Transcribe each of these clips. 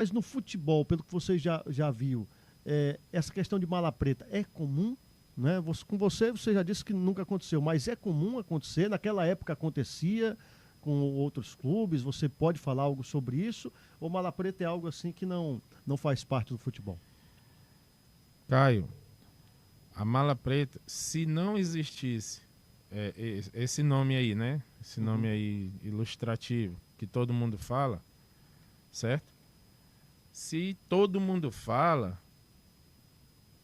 Mas no futebol, pelo que você já viu, essa questão de mala preta é comum? Né? Com você já disse que nunca aconteceu, mas é comum acontecer? Naquela época acontecia com outros clubes? Você pode falar algo sobre isso? Ou mala preta é algo assim que não faz parte do futebol? Caio, a mala preta, se não existisse esse nome aí, né? Esse nome Uhum. aí ilustrativo que todo mundo fala, certo? Se todo mundo fala,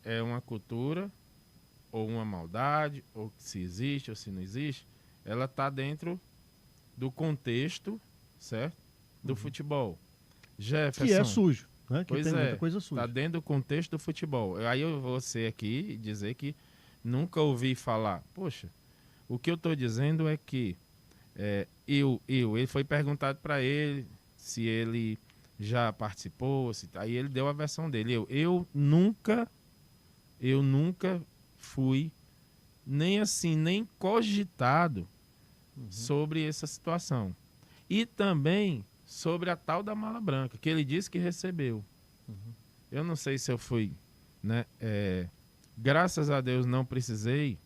é uma cultura ou uma maldade, ou se existe ou se não existe, ela está dentro do contexto, certo? Do Uhum. futebol. Que é Jefferson, sujo, né? Que pois tem muita é, coisa está suja. dentro do contexto do futebol. Aí eu vou ser aqui e dizer que nunca ouvi falar. Poxa, o que eu estou dizendo é que ele foi perguntado para ele se ele já participou, aí ele deu a versão dele. Eu nunca fui nem assim, nem cogitado Uhum. sobre essa situação. E também sobre a tal da mala branca, que ele disse que recebeu. Uhum. Eu não sei se eu fui, né? Graças a Deus não precisei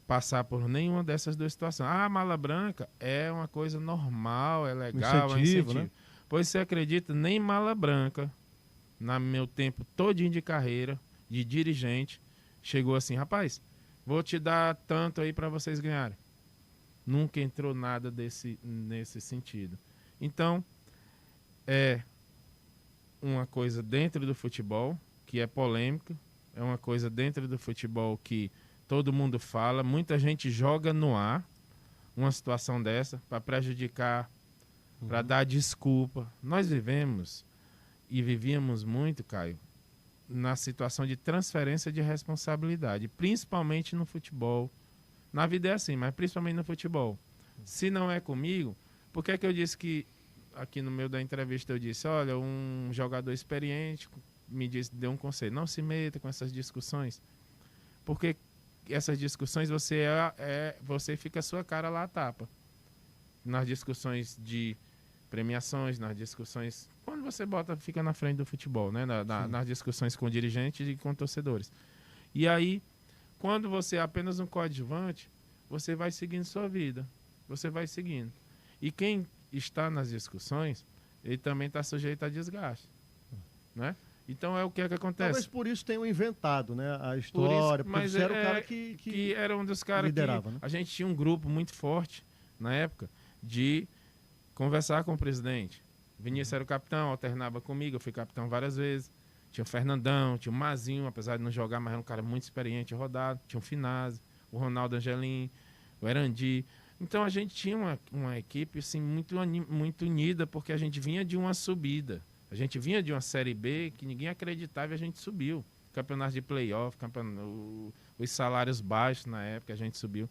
passar por nenhuma dessas duas situações. Ah, a mala branca é uma coisa normal, é Um legal, é um incentivo, né? incentivo. Pois você acredita, nem mala branca, no meu tempo todinho de carreira, de dirigente, chegou assim, rapaz, vou te dar tanto aí para vocês ganharem. Nunca entrou nada nesse sentido. Então, é uma coisa dentro do futebol que é polêmica, é uma coisa dentro do futebol que todo mundo fala, muita gente joga no ar uma situação dessa para prejudicar, para Uhum. dar desculpa. Nós vivemos e vivíamos muito, Caio, na situação de transferência de responsabilidade, principalmente no futebol. Na vida é assim, mas principalmente no futebol. Se não é comigo, por que é que eu disse que aqui no meio da entrevista eu disse, olha, um jogador experiente me disse, deu um conselho, não se meta com essas discussões, porque essas discussões você fica a sua cara lá a tapa. Nas discussões de premiações, nas discussões, quando você fica na frente do futebol, né? Sim. Nas discussões com dirigentes e com torcedores. E aí, quando você é apenas um coadjuvante, você vai seguindo sua vida. Você vai seguindo. E quem está nas discussões, ele também está sujeito a desgaste, né? Então é o que é que Talvez acontece. por isso tenham inventado, né, a Por isso, história, porque mas você era o cara que que era um dos caras que liderava, né? a gente tinha um grupo muito forte na época de conversar com o presidente. Vinícius Uhum. era o capitão, alternava comigo, eu fui capitão várias vezes. Tinha o Fernandão, tinha o Mazinho, apesar de não jogar, mas era um cara muito experiente, rodado. Tinha o Finazzi, o Ronaldo Angelim, o Erandi. Então a gente tinha uma equipe assim, muito unida, porque a gente vinha de uma subida. A gente vinha de uma Série B que ninguém acreditava e a gente subiu. Campeonato de playoff, os salários baixos na época, a gente subiu.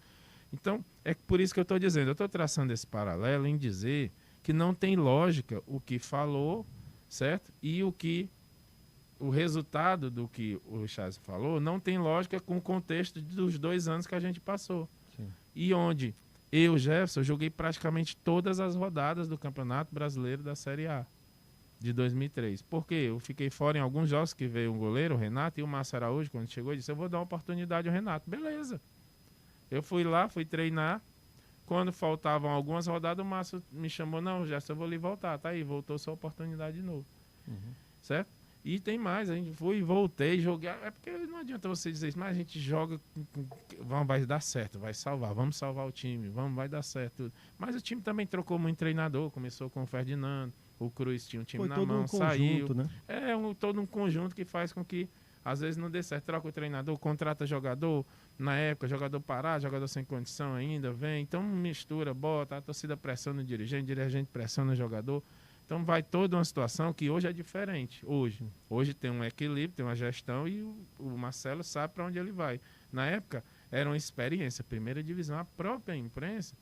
Então, é por isso que eu estou dizendo, eu estou traçando esse paralelo em dizer que não tem lógica o que falou, certo? E o resultado do que o Charles falou não tem lógica com o contexto dos 2 anos que a gente passou. Sim. E onde eu, Jefferson, joguei praticamente todas as rodadas do Campeonato Brasileiro da Série A de 2003. Por quê? Eu fiquei fora em alguns jogos que veio um goleiro, o Renato, e o Márcio Araújo, quando chegou, disse, eu vou dar uma oportunidade ao Renato. Beleza. Eu fui lá, fui treinar. Quando faltavam algumas rodadas, o Márcio me chamou, não, Jefferson, eu vou lhe voltar. Tá aí, voltou sua oportunidade de novo. Uhum. Certo? E tem mais, a gente foi, voltei, joguei. É porque não adianta você dizer isso, mas a gente joga, vai dar certo, vai salvar, vamos salvar o time, vai dar certo. Mas o time também trocou muito treinador, começou com o Ferdinando, o Cruz tinha um time Foi na todo um mão, saiu. conjunto, né? Todo um conjunto que faz com que às vezes não dê certo, troca o treinador, contrata jogador, na época, jogador parado, jogador sem condição ainda, vem, então mistura, bota, a torcida pressiona o dirigente pressiona o jogador. Então vai toda uma situação que hoje é diferente. Hoje tem um equilíbrio, tem uma gestão e o Marcelo sabe para onde ele vai. Na época era uma experiência, primeira divisão, a própria imprensa,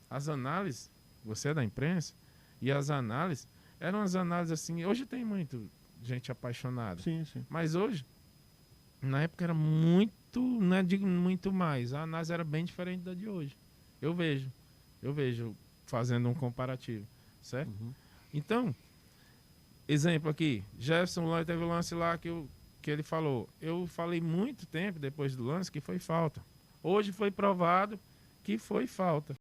as análises, você é da imprensa, e as análises eram as análises assim. Hoje tem muito gente apaixonada, Sim, sim. mas hoje, na época era muito, não digo muito mais, a análise era bem diferente da de hoje. Eu vejo fazendo um comparativo, certo? Uhum. Então, Exemplo aqui, Jefferson lá teve um lance lá que ele falou. Eu falei muito tempo depois do lance que foi falta. Hoje foi provado que foi falta.